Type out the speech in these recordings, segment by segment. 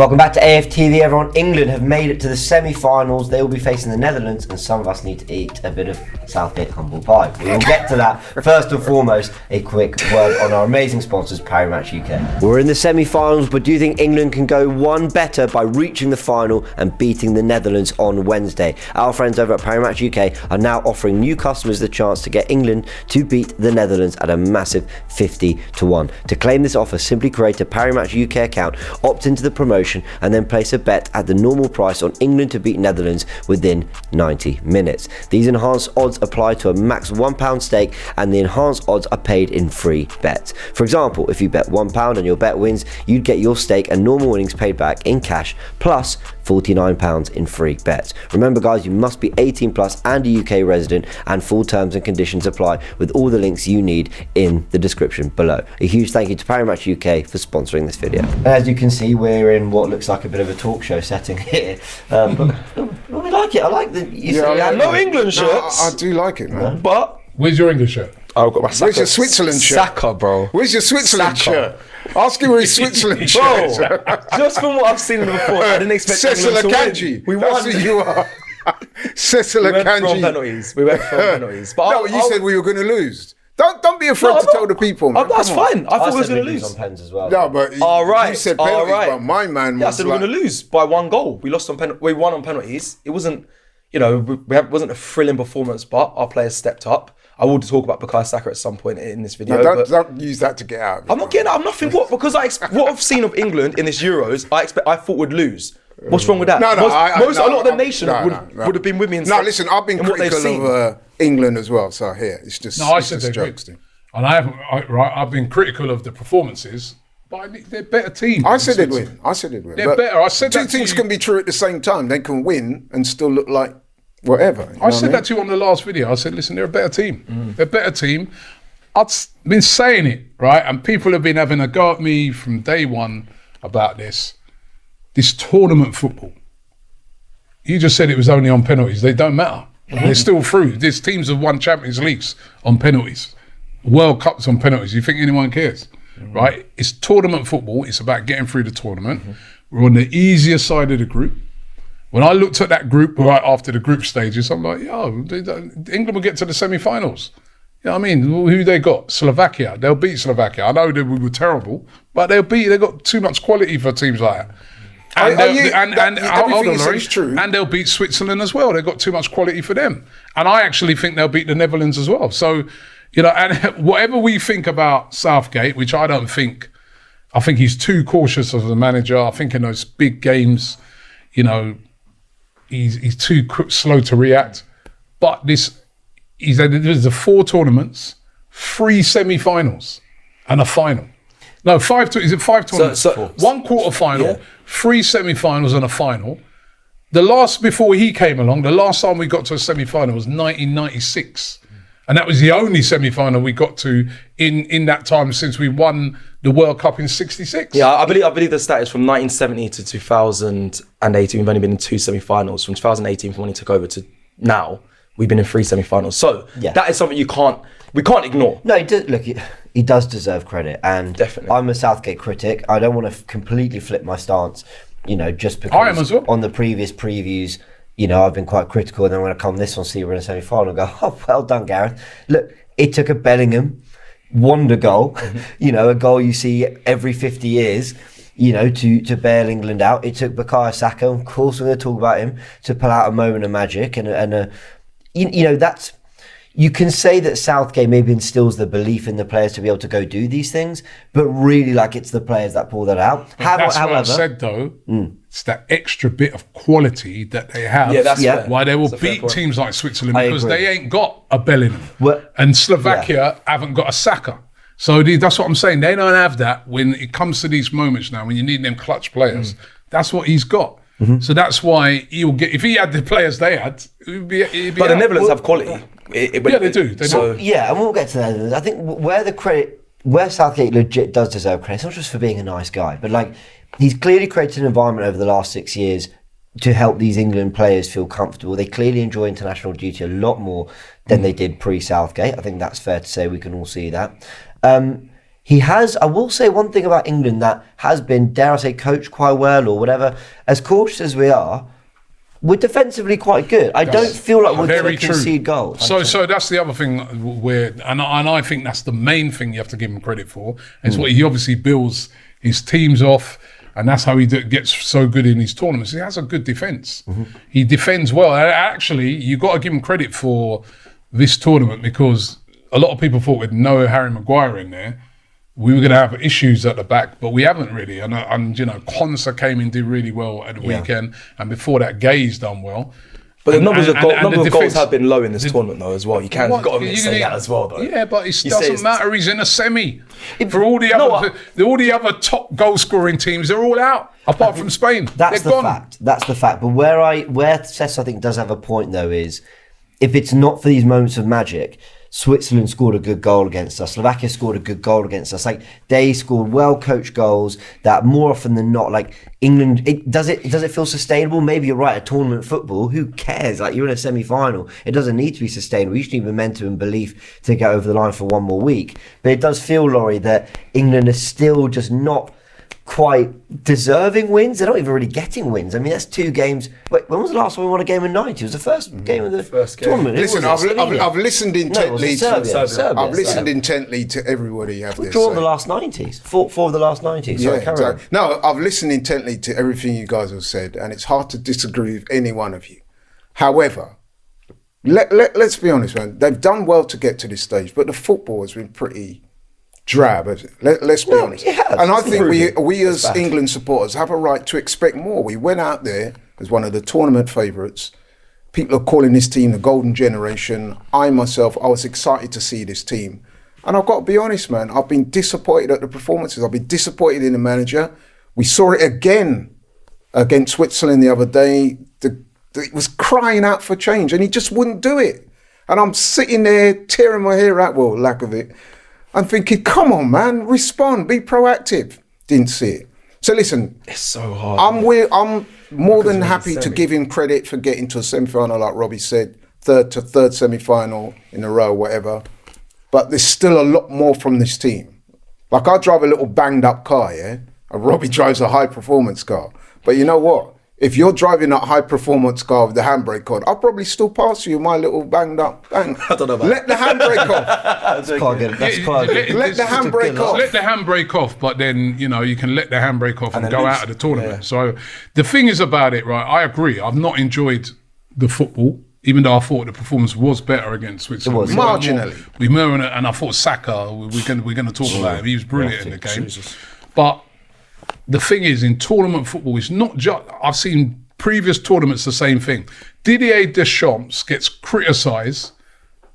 Welcome back to AFTV, everyone. England have made it to the semi-finals. They will be facing the Netherlands, and some of us need to eat a bit of Southgate humble pie. We will get to that. First and foremost, a quick word on our amazing sponsors, Parimatch UK. We're in the semi-finals, but do you think England can go one better by reaching the final and beating the Netherlands on Wednesday? Our friends over at Parimatch UK are now offering new customers the chance to get England to beat the Netherlands at a massive 50-1. To claim this offer, simply create a Parimatch UK account, opt into the promotion, and then place a bet at the normal price on England to beat Netherlands within 90 minutes. These enhanced odds apply to a max £1 stake, and the enhanced odds are paid in free bets. For example, if you bet £1 and your bet wins, you'd get your stake and normal winnings paid back in cash, plus £49 in free bets. Remember guys, you must be 18 plus and a UK resident, and full terms and conditions apply, with all the links you need in the description below. A huge thank you to Parimatch UK for sponsoring this video. As you can see, we're in what looks like a bit of a talk show setting here, but we like it. I like the no England shirts. I do like it, man. But where's your English shirt? I've got my Saka. Where's your Switzerland shirt? Saka, bro. Where's your Switzerland shirt? Ask him where his Switzerland shirt is. Just from what I've seen before, I didn't expect Cecil England to Akanji. win. We That's won. who you are. Cecil We went from Akanji. penalties. We went from penalties. But No, you said we were going to lose. Don't be afraid to tell the people, man. That's Come on. fine. I thought we was said going to we'd lose. on pens as well. No, but you said penalties, but my man was I said we're going to lose by one goal. We lost on we won on penalties. It wasn't, wasn't a thrilling performance, but our players stepped up. I will talk about Bukayo Saka at some point in this video. No, don't use that to get out. I'm not getting out. I'm nothing. Because what I've seen of England in this Euros, I thought would lose. What's wrong with that? No, a lot of the nation would have been with me. No, listen, I've been critical of England as well. So here, it's just I said they're jokes. good. And I've been critical of the performances, but they're a better team. I said they'd win. They're better. I said two things can be true at the same time. They can win and still look like whatever. I said that to you on the last video. I said, listen, they're a better team. They're a better team. I've been saying it, right? And people have been having a go at me from day one about this. This tournament football. You just said it was only on penalties. They don't matter. They're still through. These teams have won Champions Leagues on penalties. World Cups on penalties. You think anyone cares? Right? It's tournament football. It's about getting through the tournament. We're on the easier side of the group. When I looked at that group right after the group stages, I'm like, England will get to the semi-finals. You know what I mean? Who they got? Slovakia. They'll beat Slovakia. I know that we were terrible, but they've got too much quality for teams like that. And they'll beat Switzerland as well. They've got too much quality for them. And I actually think they'll beat the Netherlands as well. So, and whatever we think about Southgate, which I think he's too cautious as a manager. I think in those big games, he's too slow to react. But there's the 4 tournaments, 3 semi-finals, and a final. No, 5 tournaments? 1 quarter-final, 3 semi-finals and a final. The last, before he came along, the last time we got to a semi-final was 1996. And that was the only semi-final we got to in that time since we won the World Cup in '66. Yeah, I believe the stat is from 1970 to 2018. We've only been in 2 semi-finals. From 2018, from when he took over to now, we've been in 3 semi-finals. So that is something we can't ignore. No, he does deserve credit, and definitely. I'm a Southgate critic. I don't want to completely flip my stance, just because I am as well. On the previous previews, I've been quite critical, and then when I come this one, see we're in a semi-final, I go, oh, well done, Gareth. Look, it took a Bellingham wonder goal, a goal you see every 50 years, to bail England out. It took Bukayo Saka, of course, we're going to talk about him, to pull out a moment of magic, that's. You can say that Southgate maybe instills the belief in the players to be able to go do these things, but really, it's the players that pull that out. That's what I said, though. It's that extra bit of quality that they have. Yeah, that's fair. Why they will beat teams like Switzerland, because they ain't got a Bellingham. Well, and Slovakia haven't got a Saka. So that's what I'm saying. They don't have that when it comes to these moments now, when you need them clutch players. That's what he's got. So that's why he'll get. If he had the players they had, he'd be but the Netherlands have quality. They do. And we'll get to that. I think where Southgate legit does deserve credit, it's not just for being a nice guy, but he's clearly created an environment over the last 6 years to help these England players feel comfortable. They clearly enjoy international duty a lot more than they did pre-Southgate. I think that's fair to say. We can all see that. he has, I will say one thing about England that has been, dare I say, coached quite well or whatever. As cautious as we are, we're defensively quite good. I don't feel like we're going to concede goals. So that's the other thing and I think that's the main thing you have to give him credit for. Is what he obviously builds his teams off, and that's how he gets so good in his tournaments. He has a good defence. He defends well. And actually, you got to give him credit for this tournament, because a lot of people thought with no Harry Maguire in there, we were going to have issues at the back, but we haven't really. And you know, Konsa came in, did really well at the weekend, and before that, Gay's done well. But the numbers of goals have been low in this tournament, though, as well. You can't got to say that as well, though. Yeah, but it doesn't matter. He's in a semi. For all the other top goal scoring teams, they're all out apart from Spain. That's the fact. That's the fact. But where Cess, I think, does have a point, though, is if it's not for these moments of magic, Switzerland scored a good goal against us. Slovakia scored a good goal against us. Like, they scored well-coached goals that more often than not, like England, does it feel sustainable? Maybe you're right, a tournament football, who cares? Like, you're in a semi-final. It doesn't need to be sustainable. You just need momentum and belief to get over the line for one more week. But it does feel, Laurie, that England is still just not quite deserving wins. They're not even really getting wins. I mean, that's 2 games. Wait, when was the last time we won a game in 90? It was the first game of the tournament. Listen, I've listened intently. I've listened intently to everybody have this. We've drawn the last 90s. 4 of the last 90s. Sorry, carry on. No, I've listened intently to everything you guys have said, and it's hard to disagree with any one of you. However, let's be honest, man. They've done well to get to this stage, but the football has been pretty drab. Let's be honest. And I think we as England supporters have a right to expect more. We went out there as one of the tournament favourites. People are calling this team the golden generation. I myself, I was excited to see this team. And I've got to be honest, man, I've been disappointed at the performances. I've been disappointed in the manager. We saw it again against Switzerland the other day. It was crying out for change, and he just wouldn't do it. And I'm sitting there tearing my hair out, well, lack of it. I'm thinking, come on, man, respond, be proactive. Didn't see it. So listen, it's so hard. I'm more than happy to give him credit for getting to a semi-final, like Robbie said, third semi-final in a row, whatever. But there's still a lot more from this team. Like, I drive a little banged up car, yeah, and Robbie drives a high performance car. But you know what? If you're driving that high performance car with the handbrake on, I'll probably still pass you my little banged up bang. I don't know about Let the handbrake off. That's quite good. Let the handbrake off. Let the handbrake off, but then, you know, you can let the handbrake off and go out of the tournament. Yeah. So the thing is about it, right, I agree. I've not enjoyed the football, even though I thought the performance was better against Switzerland. It was. Marginally. And I thought Saka, we're going to talk about him. He was brilliant in the game. Jesus. But the thing is, in tournament football, it's not just... I've seen previous tournaments the same thing. Didier Deschamps gets criticised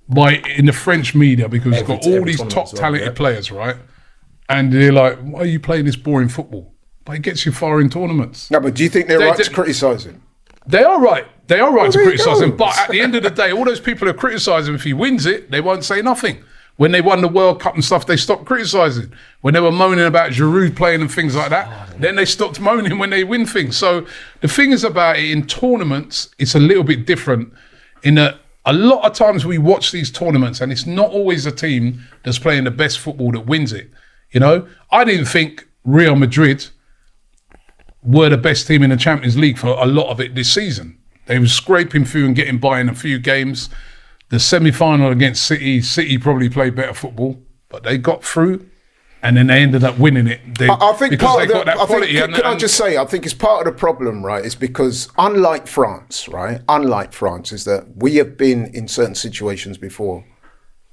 in the French media because he's got all these top talented players, right? And they're like, why are you playing this boring football? But it gets you far in tournaments. No, but do you think they're right to criticise him? They are right. They are right to criticise him. But at the end of the day, all those people who criticise him, if he wins it, they won't say nothing. When they won the World Cup and stuff, they stopped criticising. When they were moaning about Giroud playing and things like that, then they stopped moaning when they win things. So the thing is about it, in tournaments, it's a little bit different. A lot of times we watch these tournaments and it's not always a team that's playing the best football that wins it. You know, I didn't think Real Madrid were the best team in the Champions League for a lot of it this season. They were scraping through and getting by in a few games. The semi-final against City probably played better football, but they got through, and then they ended up winning it. I think part of the, I just say, I think it's part of the problem, right? Is because unlike France, is that we have been in certain situations before.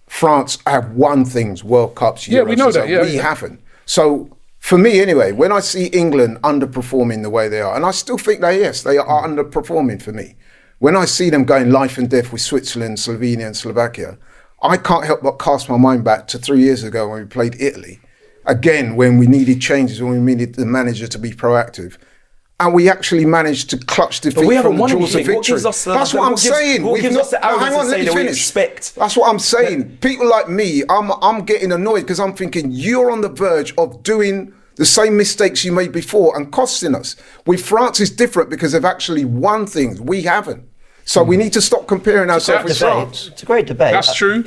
France have won things, World Cups, Euros, yeah, we know that. Yeah, we haven't. So for me, anyway, when I see England underperforming the way they are, and I still think they are underperforming for me. When I see them going life and death with Switzerland, Slovenia and Slovakia, I can't help but cast my mind back to 3 years ago when we played Italy. Again, when we needed changes, when we needed the manager to be proactive. And we actually managed to clutch defeat from the jaws of victory. That's what I'm saying. Hang on, let me finish. That's what I'm saying. People like me, I'm getting annoyed because I'm thinking you're on the verge of doing the same mistakes you made before and costing us. With France, it's different because they've actually won things. We haven't. So we need to stop comparing ourselves with France. It's a great debate. That's true.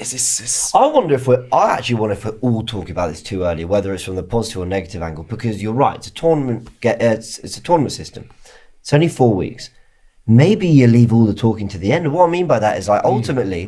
I wonder if I actually wonder if we're all talking about this too early, whether it's from the positive or negative angle, because you're right. It's a tournament. It's a tournament system. It's only 4 weeks. Maybe you leave all the talking to the end. And what I mean by that is, like, ultimately,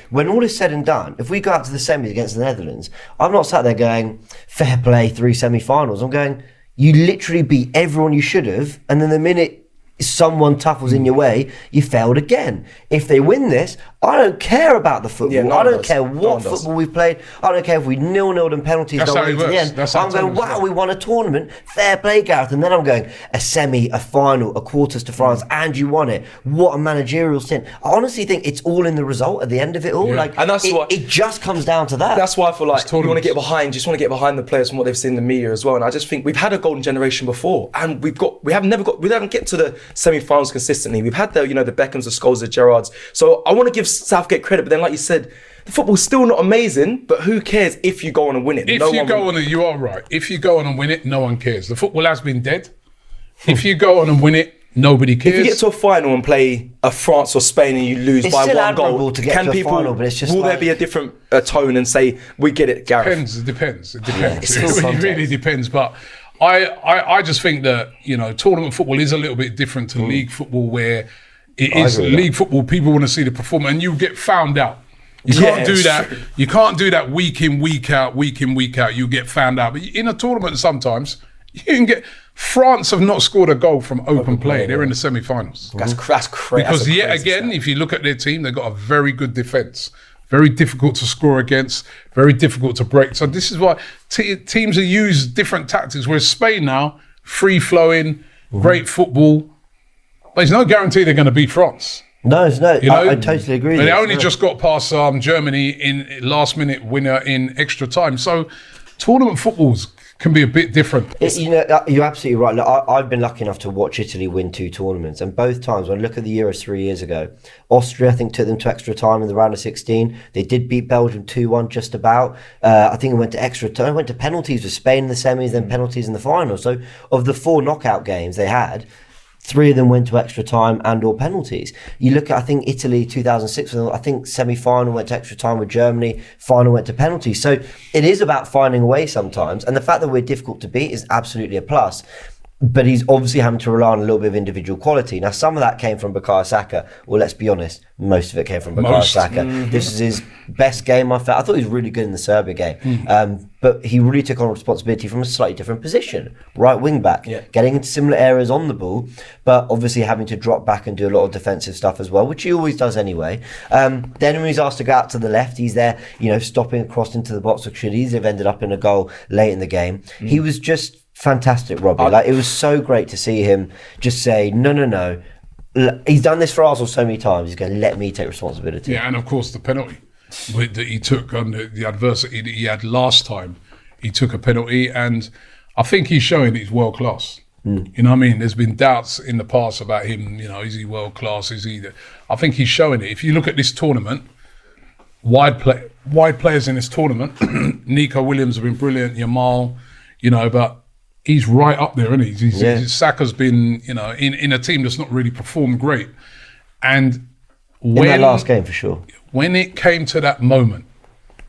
when all is said and done, if we go out to the semis against the Netherlands, I'm not sat there going, fair play, 3 semi-finals. I'm going, you literally beat everyone you should have, and then the minute someone tuffles in your way, you failed again. If they win this, I don't care about the football. I don't care what football we've played. I don't care if we 0-0'd and penalties don't win to the end. I'm going, wow, we won a tournament. Fair play, Gareth. And then I'm going, a semi, a final, a quarters to France, and you won it. What a managerial stint. I honestly think it's all in the result at the end of it all. Yeah. Like, and that's it just comes down to that. That's why I feel like you want to get behind. Just want to get behind the players from what they've seen in the media as well. And I just think we've had a golden generation before, and we haven't get to the semi-finals consistently. We've had the Beckhams, the Scholes, the Gerrards. So I want to give Southgate credit, but then, like you said, the football's still not amazing, but who cares if you go on and win it? You are right. If you go on and win it, no one cares. The football has been dead. If you go on and win it, nobody cares. If you get to a final and play a France or Spain and you lose by 1 goal, to get to a final, but it's just there be a different tone and say, we get it, Gareth? It depends. It really depends. But I just think that, tournament football is a little bit different to league football, where it is league football. People want to see the performance, and you get found out. You can't do that. True. You can't do that week in, week out. You get found out. But in a tournament, sometimes you can get. France have not scored a goal from open play. They're in the semi-finals. That's crazy. Because if you look at their team, they've got a very good defence. Very difficult to score against, very difficult to break. So this is why teams are used different tactics. Whereas Spain now, free-flowing, great football. But there's no guarantee they're going to beat France. No, it's no. I totally agree. They only just got past Germany in last-minute winner in extra time. So tournament footballs can be a bit different. You're absolutely right. Look, I've been lucky enough to watch Italy win 2 tournaments, and both times, when I look at the Euros 3 years ago, Austria, I think, took them to extra time in the round of 16. They did beat Belgium 2-1 just about. I think it went to extra time, went to penalties with Spain in the semis, then penalties in the final. So of the 4 knockout games they had, 3 of them went to extra time and or penalties. You look at, I think, Italy 2006, I think semi-final went to extra time with Germany, final went to penalties. So it is about finding a way sometimes. And the fact that we're difficult to beat is absolutely a plus. But he's obviously having to rely on a little bit of individual quality. Now, some of that came from Bukayo Saka. Well, let's be honest, most of it came from Bukayo Saka. This is his best game, I felt. I thought he was really good in the Serbia game. But he really took on responsibility from a slightly different position. Right wing back, getting into similar areas on the ball, but obviously having to drop back and do a lot of defensive stuff as well, which he always does anyway. Then when he's asked to go out to the left, he's there, stopping across into the box, which should easily have ended up in a goal late in the game. He was just fantastic, Robbie. It was so great to see him just say, no. He's done this for Arsenal so many times. He's going to let me take responsibility. Yeah, and of course the penalty that he took on the adversity that he had last time. He took a penalty, and I think he's showing he's world class. You know what I mean? There's been doubts in the past about him. Is he world class? I think he's showing it. If you look at this tournament, wide players in this tournament, Nico Williams have been brilliant. Yamal, but he's right up there, isn't he? Saka's been, in a team that's not really performed great. And in that last game, for sure. When it came to that moment,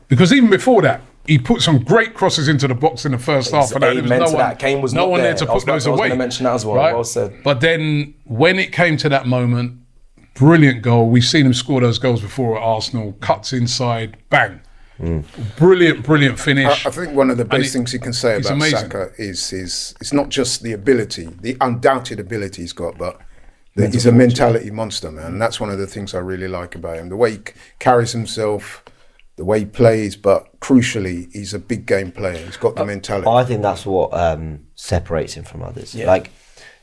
because even before that, he put some great crosses into the box in the first half. And there was no one there to put those away. I was going to mention that as well. Right? Well said. But then when it came to that moment, brilliant goal. We've seen him score those goals before at Arsenal. Cuts inside, bang. Brilliant finish. I think one of the best things you can say about Saka is it's not just the ability, the undoubted ability he's got, but he's a mentality monster, man. And that's one of the things I really like about him. The way he carries himself, the way he plays, but crucially, he's a big game player. He's got the mentality. I think that's what separates him from others. The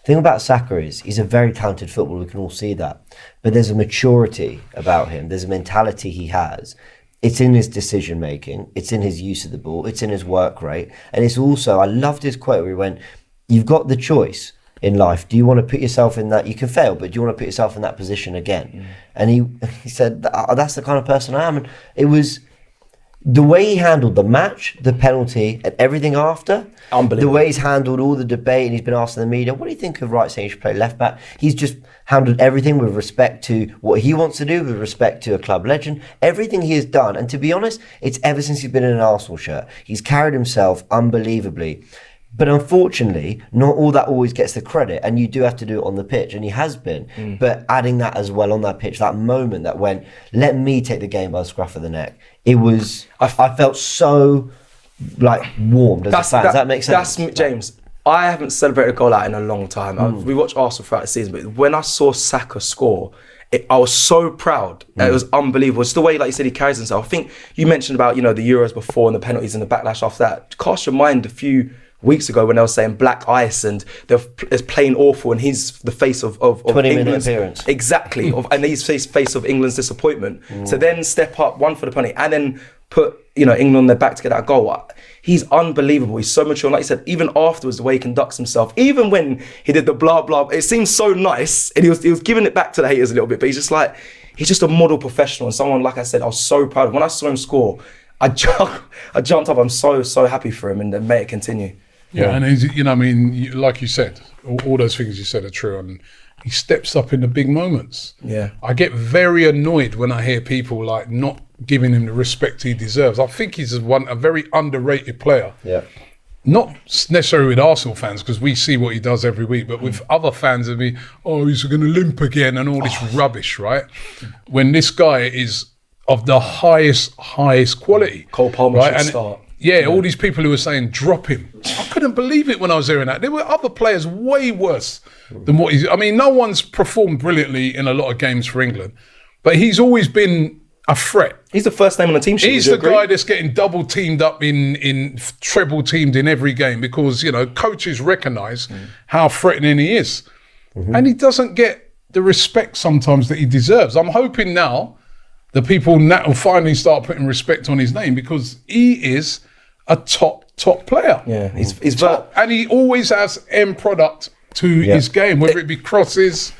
thing about Saka is he's a very talented footballer. We can all see that. But there's a maturity about him. There's a mentality he has. It's in his decision making, it's in his use of the ball, it's in his work rate, and it's also, I loved his quote where he went, you've got the choice in life. Do you want to put yourself in that, you can fail, but do you want to put yourself in that position again? And he said, that's the kind of person I am. And it was the way he handled the match, the penalty, and everything after, Unbelievable. the way he's handled all the debate, and he's been asked in the media, what do you think of Wright saying he should play left back? He's just handled everything with respect to what he wants to do, with respect to a club legend, everything he has done. And to be honest, it's ever since he's been in an Arsenal shirt. He's carried himself unbelievably. But unfortunately, not all that always gets the credit, and you do have to do it on the pitch, and he has been. But adding that as well on that pitch, that moment that went, let me take the game by the scruff of the neck, it was, I felt so like warmed as a fan. Does that make sense? That's James. I haven't celebrated a goal out in a long time. We watched Arsenal throughout the season, but when I saw Saka score, I was so proud. It was unbelievable. It's the way, like you said, he carries himself. I think you mentioned about, the Euros before and the penalties and the backlash after that. Cast your mind a few weeks ago when they were saying black ice and it's playing awful, and he's the face of 20-minute appearance. Exactly. And he's face of England's disappointment. To then step up, one for the penalty, and then put England on their back to get that goal. He's unbelievable. He's so mature. And like you said, even afterwards, the way he conducts himself, even when he did the blah blah, it seemed so nice, and he was giving it back to the haters a little bit. But he's just a model professional, and someone, like I said, I was so proud of. When I saw him score, I jumped up. I'm so happy for him, and may it continue. Yeah, and he's, like you said, all those things you said are true, and he steps up in the big moments. Yeah, I get very annoyed when I hear people like not giving him the respect he deserves. I think he's a very underrated player. Yeah, not necessarily with Arsenal fans, because we see what he does every week, but with other fans, he's going to limp again and all this rubbish, right? When this guy is of the highest quality. Cole Palmer should start. Yeah, all these people who were saying, drop him. I couldn't believe it when I was hearing that. There were other players way worse than what he's... I mean, no one's performed brilliantly in a lot of games for England, but he's always been a threat. He's the first name on the team sheet. He's the guy that's getting double teamed up in treble teamed in every game because, coaches recognise how threatening he is. And he doesn't get the respect sometimes that he deserves. I'm hoping now that people now will finally start putting respect on his name, because he is a top player. Yeah, he's top, and he always has end product to his game, whether it be crosses,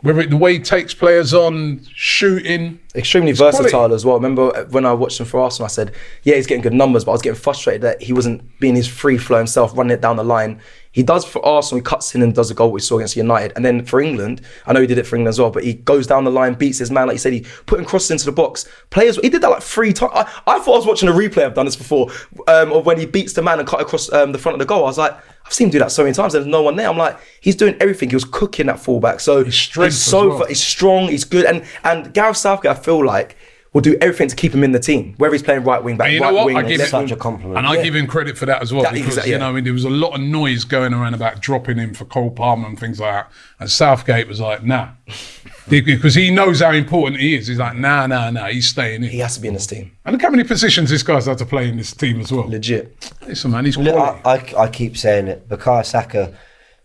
whether it the way he takes players on, shooting. Extremely versatile as well. Remember when I watched him for Arsenal, I said, yeah, he's getting good numbers, but I was getting frustrated that he wasn't being his free flow himself, running it down the line. He does for Arsenal, he cuts in and does a goal we saw against United. And then for England, I know he did it for England as well, but he goes down the line, beats his man, like you said, he putting crosses into the box. Players, he did that like 3 times. I thought I was watching a replay, I've done this before, of when he beats the man and cut across the front of the goal. I was like, I've seen him do that so many times, there's no one there. I'm like, he's doing everything. He was cooking that fullback. So he's strong, he's good. And Gareth Southgate, I feel like, will do everything to keep him in the team, whether he's playing right wing back, you right know what? wing. I give such a compliment. And I give him credit for that as well, because there was a lot of noise going around about dropping him for Cole Palmer and things like that. And Southgate was like, nah, because he knows how important he is. He's like, nah, he's staying in. He has to be in this team. And look how many positions this guy's had to play in this team as well. Legit. Listen, man, he's quality. I keep saying it. Bukayo Saka,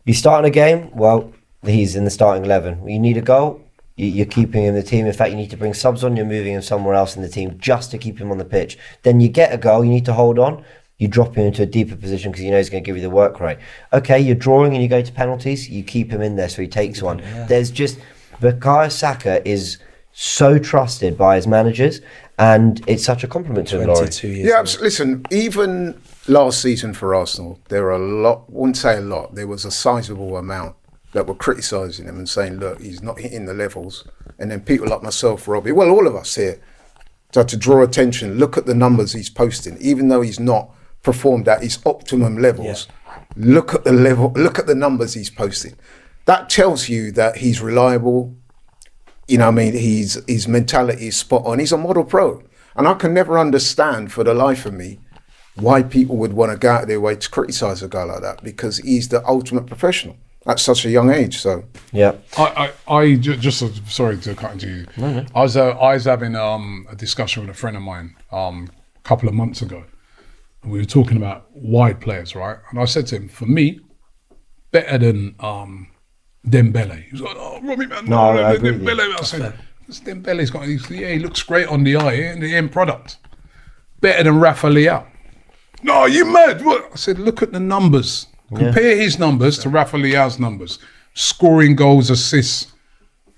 you starting a game, well, he's in the starting 11. You need a goal, you're keeping him in the team. In fact, you need to bring subs on, you're moving him somewhere else in the team just to keep him on the pitch. Then you get a goal, you need to hold on, you drop him into a deeper position because you know he's going to give you the work rate. Okay, you're drawing and you go to penalties, you keep him in there so he takes one. Yeah. There's just, Bukayo Saka is so trusted by his managers, and it's such a compliment to him, Laurie. 22 years. Yeah, listen, even last season for Arsenal, there were a lot, wouldn't say a lot, there was a sizable amount that were criticising him and saying, look, he's not hitting the levels. And then people like myself, Robbie, well, all of us here, to draw attention, look at the numbers he's posting, even though he's not performed at his optimum levels. Yeah. Look at the level, look at the numbers he's posting. That tells you that he's reliable. His mentality is spot on. He's a model pro. And I can never understand for the life of me why people would want to go out of their way to criticise a guy like that, because he's the ultimate professional at such a young age. So yeah, I just sorry to cut into you. No. I was having a discussion with a friend of mine a couple of months ago, and we were talking about wide players, right? And I said to him, for me, better than Dembele. He was like, "Oh, Robbie, man, Dembele." I said, Dembele's got, he looks great on the eye and the end product. Better than Rafa Leao. No, you mad? What? I said, look at the numbers. Compare his numbers to Rafa Leao's numbers. Scoring goals, assists.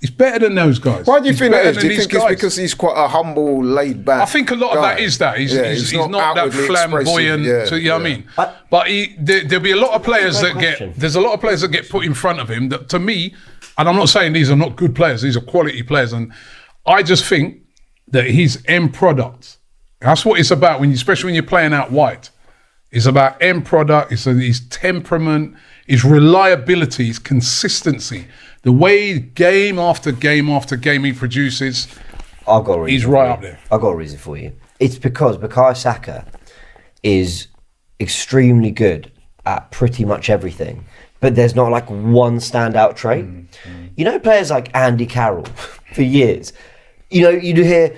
He's better than those guys. Why do you He's think that better is? Do than you these think it's guys. because he's quite a humble, laid back? I think a lot of guy? that is that. He's not that outwardly flamboyant. expressive. You know what I mean? But there'll be a lot of players that question. there's a lot of players that get put in front of him that, to me, and I'm not saying these are not good players, these are quality players, and I just think that his end product, that's what it's about, especially when you're playing out wide. It's about end product, it's his temperament, his reliability, his consistency. The way game after game after game he produces, I've got a reason he's for right you. up there. I've got a reason for you. It's because Bukayo Saka is extremely good at pretty much everything, but there's not like one standout trait. You know, players like Andy Carroll for years. You know, you do hear,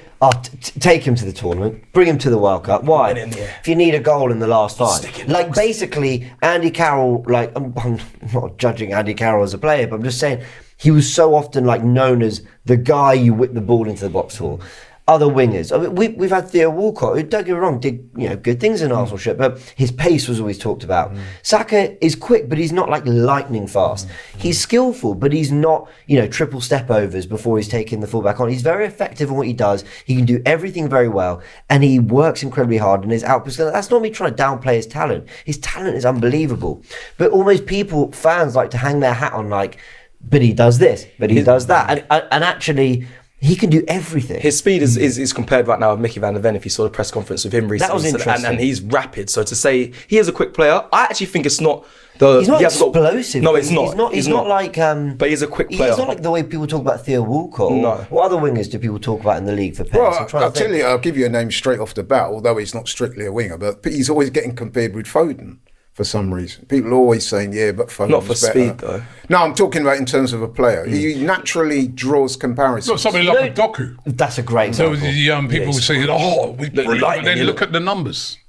take him to the tournament, bring him to the World Cup. Why? If you need a goal in the last five. Like, basically, Andy Carroll, like, I'm not judging Andy Carroll as a player, but I'm just saying he was so often, like, known as the guy you whip the ball into the box for. Other wingers. I mean, we've had Theo Walcott, who, don't get me wrong, did good things in Arsenal shit, but his pace was always talked about. Saka is quick, but he's not like lightning fast. He's skillful, but he's not, triple step overs before he's taking the fullback on. He's very effective in what he does. He can do everything very well, and he works incredibly hard. And his output. That's not me trying to downplay his talent. His talent is unbelievable, but almost fans like to hang their hat on like, but he does this, but he does that, and actually. He can do everything. His speed is compared right now with Mickey van der Ven, if you saw the press conference with him recently. That was interesting. And he's rapid. So to say he is a quick player, I actually think it's not the... He's not explosive. No, it's not. He's not like... but he's a quick player. He's not like the way people talk about Theo Walcott. No. What other wingers do people talk about in the league for pace? Well, I'll give you a name straight off the bat, although he's not strictly a winger, but he's always getting compared with Foden. For some reason, people are always saying, "Yeah, but Foden's not for better." speed though. No, I'm talking about in terms of a player. He naturally draws comparisons. Not somebody like a Doku. That's a great So example. the young people will say, but then look at the numbers.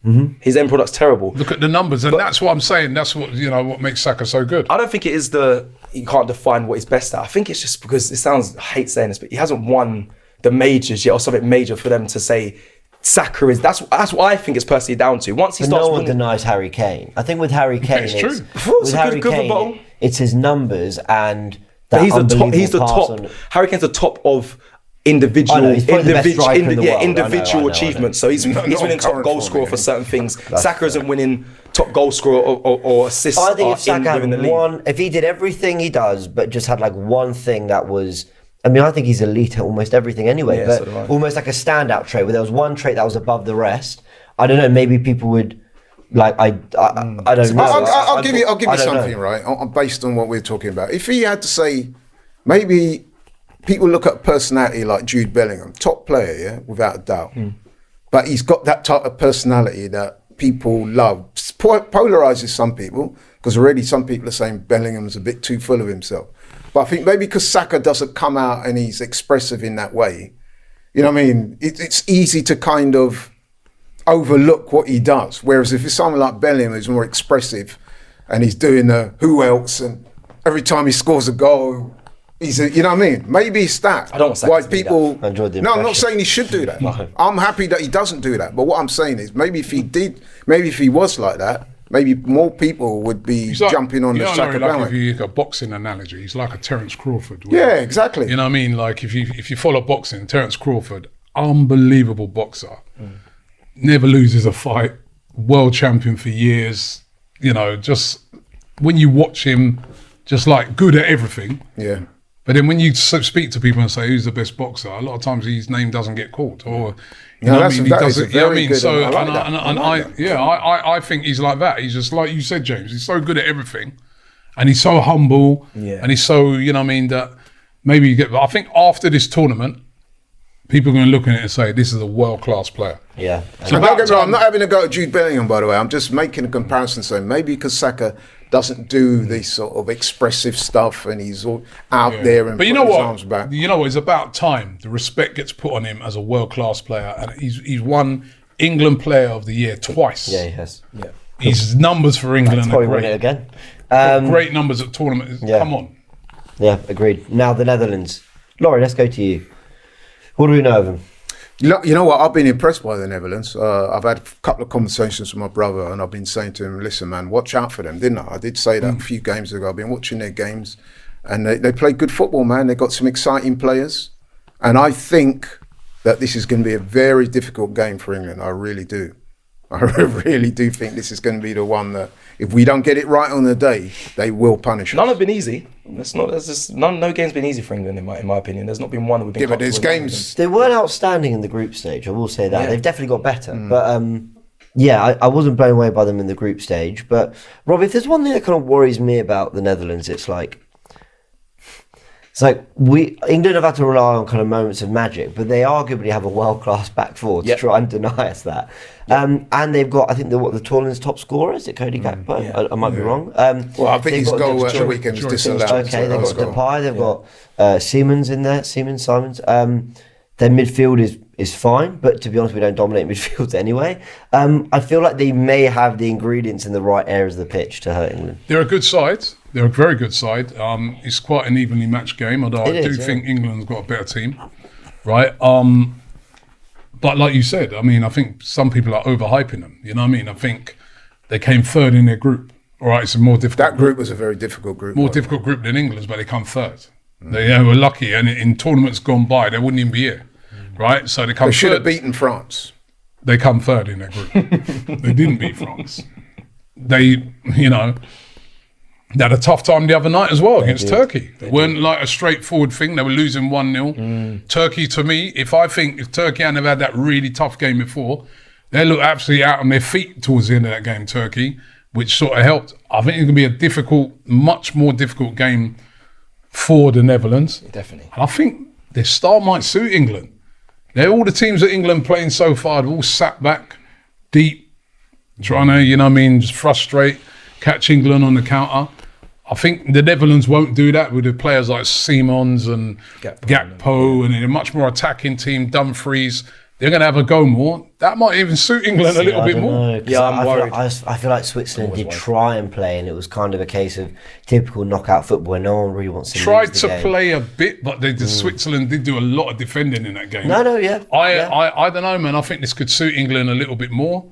His end product's terrible. Look at the numbers, and that's what I'm saying. That's what what makes Saka so good. I don't think it is you can't define what he's best at. I think it's just because I hate saying this, but he hasn't won the majors yet or something major for them to say Saka is. That's what I think it's personally down to. Once he starts no one winning, denies Harry Kane. I think with Harry Kane, it's true. With Harry Kane, it's his numbers and but that he's the top. He's the pass top. on- Harry Kane's the top of individual, I know, he's probably the best striker in the world. individual I know. achievements. So he's Not winning top current goal form, scorer yeah. for certain things. Saka isn't winning top goal scorer or assists. I think if Saka within the had league. if he did everything he does, but just had like one thing that was, I mean, I think he's elite at almost everything anyway, Yeah, but so do I. almost like a standout trait where there was one trait that was above the rest. I don't know, maybe people would, like, I don't know. I'll give you I don't something, know. right? Based on what we're talking about. If he had to say, maybe people look at personality like Jude Bellingham, top player, yeah, without a doubt. But he's got that type of personality that people love. Polarizes some people because already some people are saying Bellingham's a bit too full of himself. But I think maybe because Saka doesn't come out and he's expressive in that way, you know what I mean? It's easy to kind of overlook what he does. Whereas if it's someone like Bellingham who's more expressive and he's doing the who else, and every time he scores a goal, he's you know what I mean? Maybe it's that. I don't want Saka why to do people. I enjoyed the No, I'm not impression. saying he should do that. I'm happy that he doesn't do that. But what I'm saying is, maybe if he did, maybe if he was like that, maybe more people would be He's like, jumping on the Larry, Saka like if bandwagon. you use a boxing analogy, he's like a Terence Crawford. Yeah, exactly. You know what I mean? Like if you follow boxing, Terence Crawford, unbelievable boxer, never loses a fight, world champion for years. Just when you watch him, just like good at everything. Yeah. But then when you speak to people and say who's the best boxer, a lot of times his name doesn't get called, or you know what I mean? that is a very good. So I like that. I think he's like that. He's just like you said, James. He's so good at everything, and he's so humble, and he's so that maybe you get. I think after this tournament, people are going to look at it and say this is a world class player. Yeah. So don't get me wrong, I'm not having a go at Jude Bellingham, by the way. I'm just making a comparison, saying maybe because Saka doesn't do this sort of expressive stuff and he's all out there and But you putting know his what? arms back. You know what? It's about time. The respect gets put on him as a world class player, and he's won England Player of the Year twice. Yeah, he has. Yeah. His numbers for England are Probably win great. it again. Great numbers at tournaments. Yeah. Come on. Yeah, agreed. Now the Netherlands. Laurie, let's go to you. What do we know of them? You know what? I've been impressed by the Netherlands. I've had a couple of conversations with my brother, and I've been saying to him, "Listen, man, watch out for them." Didn't I? I did say that a few games ago. I've been watching their games. And they play good football, man. They've got some exciting players. And I think that this is going to be a very difficult game for England. I really do. I really do think this is going to be the one that, if we don't get it right on the day, they will punish us. None have been easy. No game's been easy for England, in my opinion. There's not been one that we've been. Yeah, but there's games. They weren't outstanding in the group stage. I will say that they've definitely got better. But I wasn't blown away by them in the group stage. But Rob, if there's one thing that kind of worries me about the Netherlands, it's like England have had to rely on kind of moments of magic, but they arguably have a world-class back four to try and deny us that. And they've got, I think, the tournament's top scorer, is it Cody Gakpo? I might be wrong. Well, I think his goal at the weekend was disallowed. Okay, they've got Depay, they've got Simons in there, Simons. Their midfield is fine, but to be honest, we don't dominate midfield anyway. I feel like they may have the ingredients in the right areas of the pitch to hurt England. They're a good side. They're a very good side. It's quite an evenly matched game, although I do think England's got a better team, right? But like you said, I mean, I think some people are overhyping them. You know what I mean? I think they came third in their group. All right, it's a more difficult. That group was a very difficult group. More difficult group than England's, but they come third. They were lucky, and in tournaments gone by, they wouldn't even be here, right? So they come. They should third. have beaten France. They come third in their group. They didn't beat France. They had a tough time the other night as well against Turkey. It weren't like a straightforward thing. They were losing 1-0. Turkey, to me, if Turkey hadn't have had that really tough game before, they looked absolutely out on their feet towards the end of that game, Turkey, which sort of helped. I think it's going to be a much more difficult game for the Netherlands. Definitely. And I think their style might suit England. All the teams that England playing so far have all sat back deep, trying to, just frustrate, catch England on the counter. I think the Netherlands won't do that with the players like Simons and Gakpo and a much more attacking team, Dumfries. They're going to have a go more. That might even suit England a little bit more. I'm worried. I feel like Switzerland did try and play, and it was kind of a case of typical knockout football where no one really wants to Tried lose the to game. play a bit, but Switzerland did do a lot of defending in that game. I don't know, man. I think this could suit England a little bit more.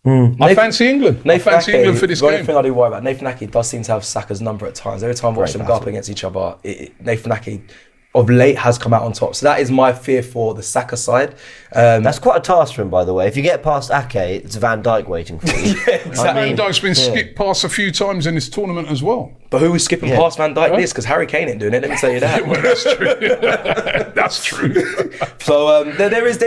I fancy England. I fancy England for this game. The game. thing I do worry about, Nathan Ake does seem to have Saka's number at times. Every time I watch them go up against each other, Nathan Ake of late has come out on top. So that is my fear for the Saka side. That's quite a task for him, by the way. If you get past Ake, it's Van Dijk waiting for you. Van Dijk's been skipped past a few times in this tournament as well. But who was skipping past Van Dijk this? Because Harry Kane ain't doing it, let me tell you that. Well, that's true. That's true. So there is.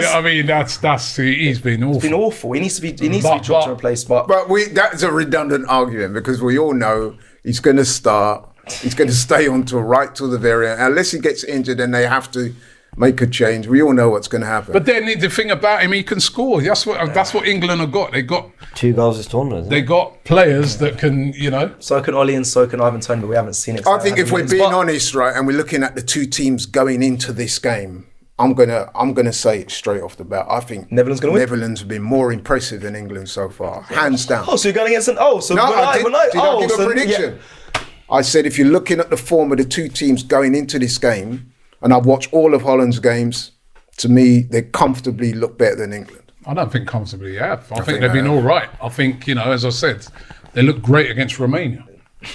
I mean, that's he's been awful. It's been awful. He needs to be dropped and replaced. But that's a redundant argument because we all know he's going to start. He's going to stay on till right till the very end. Unless he gets injured and they have to make a change. We all know what's going to happen. But then the thing about him, he can score. That's what England have got. They got 2 goals this tournament. They got players that can, So can Ollie and so can Ivan Toney, but we haven't seen it. I think if we're being honest, right, and we're looking at the two teams going into this game, I'm gonna say it straight off the bat. I think Netherlands going to win. Netherlands have been more impressive than England so far, hands down. Oh, so you're going against Did I give a prediction? Yeah. I said if you're looking at the form of the two teams going into this game, and I've watched all of Holland's games, to me, they comfortably look better than England. I don't think comfortably have. I think they've been all right. I think, as I said, they look great against Romania.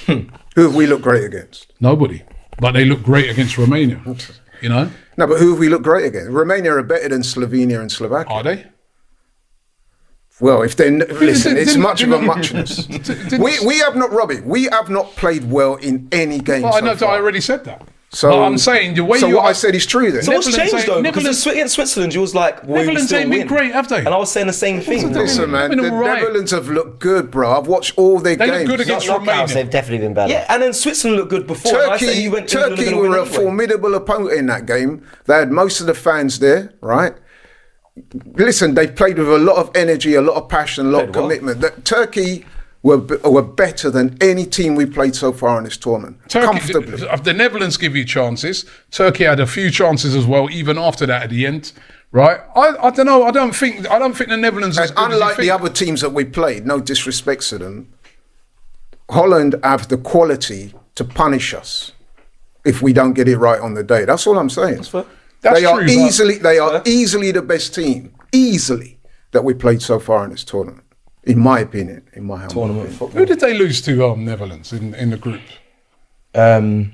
Who have we looked great against? Nobody. But they look great against Romania. No, but who have we looked great against? Romania are better than Slovenia and Slovakia. Are they? Well, if they listen, it's much of a muchness. We have not, Robbie. We have not played well in any game. Well, I already said that. So but I'm saying the way so what I said is true then. So what's changed though? Because against Switzerland, you was like, Netherlands ain't been great, have they? And I was saying the same thing. Listen, man, the Netherlands have looked good, bro. I've watched all their games. They look good against Romania. They've definitely been better. Yeah, and then Switzerland looked good before. Turkey were a formidable opponent in that game. They had most of the fans there, right? Listen, they played with a lot of energy, a lot of passion, a lot of commitment. Turkey were better than any team we played so far in this tournament. Comfortably. The Netherlands give you chances. Turkey had a few chances as well, even after that at the end. Right? I don't know. I don't think the Netherlands is good unlike the other teams that we played, no disrespect to them, Holland have the quality to punish us if we don't get it right on the day. That's all I'm saying. They are easily the best team, that we played so far in this tournament, in my opinion, in my humble opinion. Who did they lose to, Netherlands in the group? You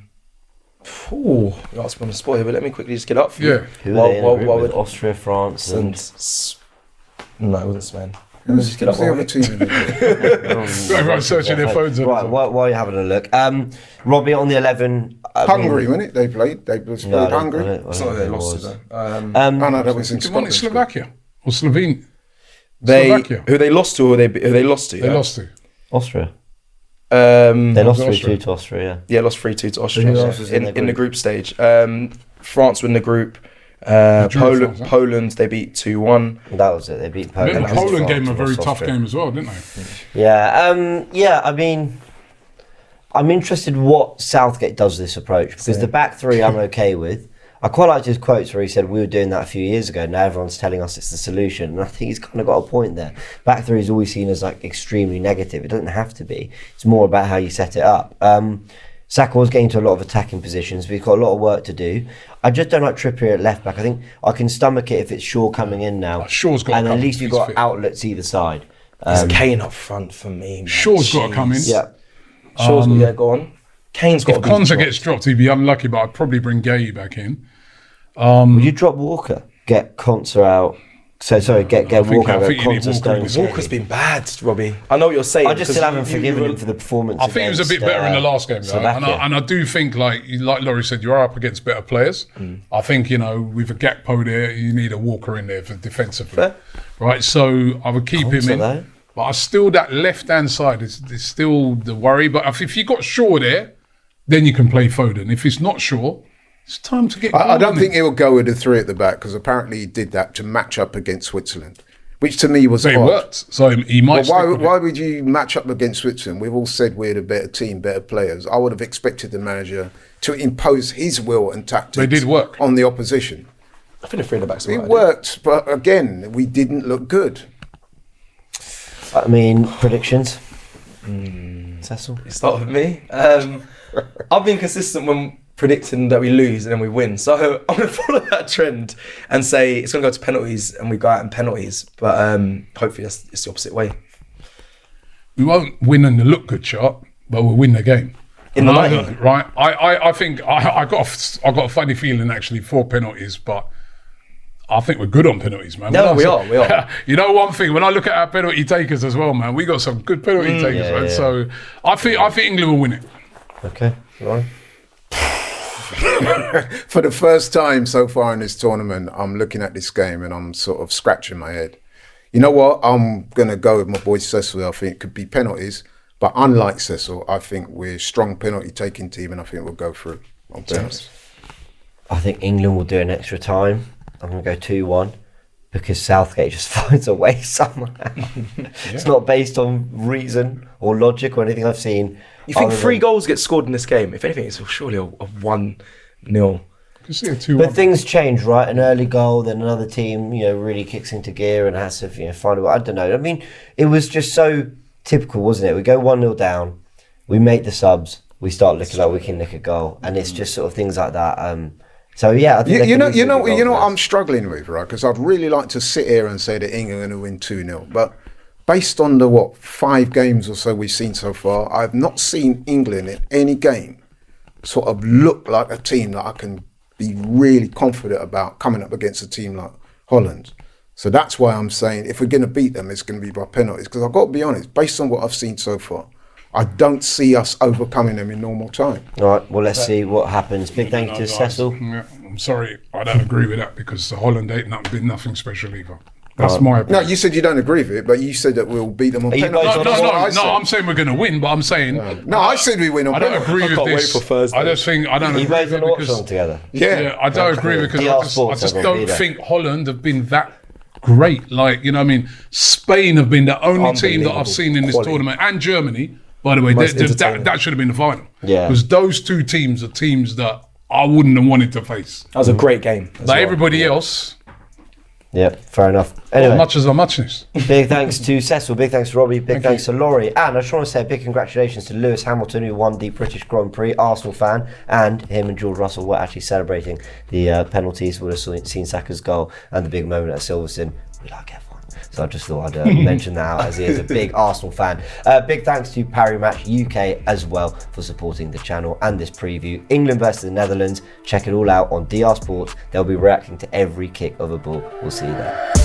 asked me on the spot here, but let me quickly just get up for you. Yeah. Who are they in the group with? Austria, France, and No, it wasn't Spain. Who's Just get up the one other minute. team in the group? Everyone's searching their phones. Right, while you're having a look, Robbie on the 11. Hungary, wasn't it? They played Hungary. It's not that they lost to them. Oh, no, that was in They won Scotland. it Slovakia or Slovenia. They Slovakia. who they lost to, or who they lost to? They lost to. Austria. They They lost Austria. 3-2 to Austria, Yeah, lost 3-2 to Austria. Who else was in in their the group? group stage. France were in the group. drew Poland, France, huh? Poland, they beat 2-1. yeah. That was it. They beat Poland. Remember, That was Poland France, gave them a very lost tough Austria. game as well, didn't they? Yeah, I mean, I'm interested what Southgate does with this approach, because the back three I'm okay with. I quite liked his quotes where he said we were doing that a few years ago. Now everyone's telling us it's the solution, and I think he's kind of got a point there. Back three is always seen as like extremely negative. It doesn't have to be. It's more about how you set it up. Saka was getting to a lot of attacking positions, but he's got a lot of work to do. I just don't like Trippier at left back. I think I can stomach it if it's Shaw coming in now. Shaw's got to and at come least if you've he's got fit. outlets either side. It's Kane up front for me. Man. Shaw's got to come in. Yeah. Shaw's go on. Kane's got If to be Konsa dropped. gets dropped, he'd be unlucky, but I'd probably bring Gay back in. Would you drop Walker? Get Konsa out. Get I Walker out. think you need Konsa, Walker in Stones. this Walker's been bad, Robbie. I know what you're saying. I just because still haven't you forgiven were- him for the performance. I think he was a bit better in the last game, though. Slovakia. And I do think, like Laurie said, you are up against better players. I think, with a Gakpo there, you need a Walker in there for defensively. Fair. Right, so I would keep him in. though. But I still, that left-hand side is still the worry. But if you got Shaw there, then you can play Foden. If it's not Shaw, it's time to get going. I don't isn't think it? he'll go with the three at the back, because apparently he did that to match up against Switzerland, which to me was So it odd. worked. So he might Well, stick with why it. would you match up against Switzerland? We've all said we're the better team, better players. I would have expected the manager to impose his will and tactics They did work. on the opposition. I think the three in the back's It right. worked, but again, we didn't look good. I mean, predictions. Cecil. Start with me. I've been consistent when predicting that we lose and then we win. So I'm going to follow that trend and say it's going to go to penalties and we go out in penalties. But hopefully it's the opposite way. We won't win in the look good chart, but we'll win the game. In the And night. right? I think I got a funny feeling actually for penalties, but I think we're good on penalties, man. No, When I we are. You know one thing, when I look at our penalty takers as well, man, we got some good penalty takers, man. yeah. So I think England will win it. Okay. Lauren? For the first time so far in this tournament, I'm looking at this game and I'm sort of scratching my head. You know what? I'm going to go with my boy Cecil. I think it could be penalties. But unlike Cecil, I think we're a strong penalty-taking team and I think we'll go through on penalties. I think England will do an extra time. I'm going to go 2-1 because Southgate just finds a way somehow. It's not based on reason or logic or anything I've seen. You think other three than- goals get scored in this game? If anything, it's surely a 1-0. I can see a 2-1. But things change, right? An early goal, then another team, really kicks into gear and has to, find a way. I don't know. I mean, it was just so typical, wasn't it? We go 1-0 down, we make the subs, we start looking like we can nick a goal, and it's just sort of things like that. So yeah, I think You know what what I'm struggling with, right? Because I'd really like to sit here and say that England are going to win 2-0, but based on the 5 games or so we've seen so far, I've not seen England in any game sort of look like a team that I can be really confident about coming up against a team like Holland. So that's why I'm saying if we're going to beat them, it's going to be by penalties. Because I've got to be honest, based on what I've seen so far, I don't see us overcoming them in normal time. All right, well, let's see what happens. Big thank you to guys. Cecil. Yeah, I'm sorry, I don't agree with that because Holland ain't been nothing special either. That's my No, opinion. you said you don't agree with it, but you said that we'll beat them on Are you penalties. guys No, on- That's what I said. I'm saying we're going to win, but I'm saying I said we win on I don't penalties. agree with can't wait this. for Thursday. I don't Are you agree guys with going to it watch because them together? Yeah. I don't agree because DR I Sports just are gonna be don't there. think Holland have been that great. Like, you know what I mean? Spain have been the only team that I've seen in this Quality. tournament, and Germany, by the way. Most That entertaining. should have been the final. Yeah. Because those two teams are teams that I wouldn't have wanted to face. That was a great game. as But well. everybody else, Yeah, fair enough. Anyway, much as a muchness. big thanks to Cecil, big thanks to Robbie, big thanks to Laurie. And I just want to say a big congratulations to Lewis Hamilton, who won the British Grand Prix, Arsenal fan, and him and George Russell were actually celebrating the penalties. Would have seen Saka's goal and the big moment at Silverstone. We like F1. So I just thought I'd mention that out, as he is a big Arsenal fan. Big thanks to Parry Match UK as well for supporting the channel and this preview. England versus the Netherlands. Check it all out on DR Sports. They'll be reacting to every kick of a ball. We'll see you there.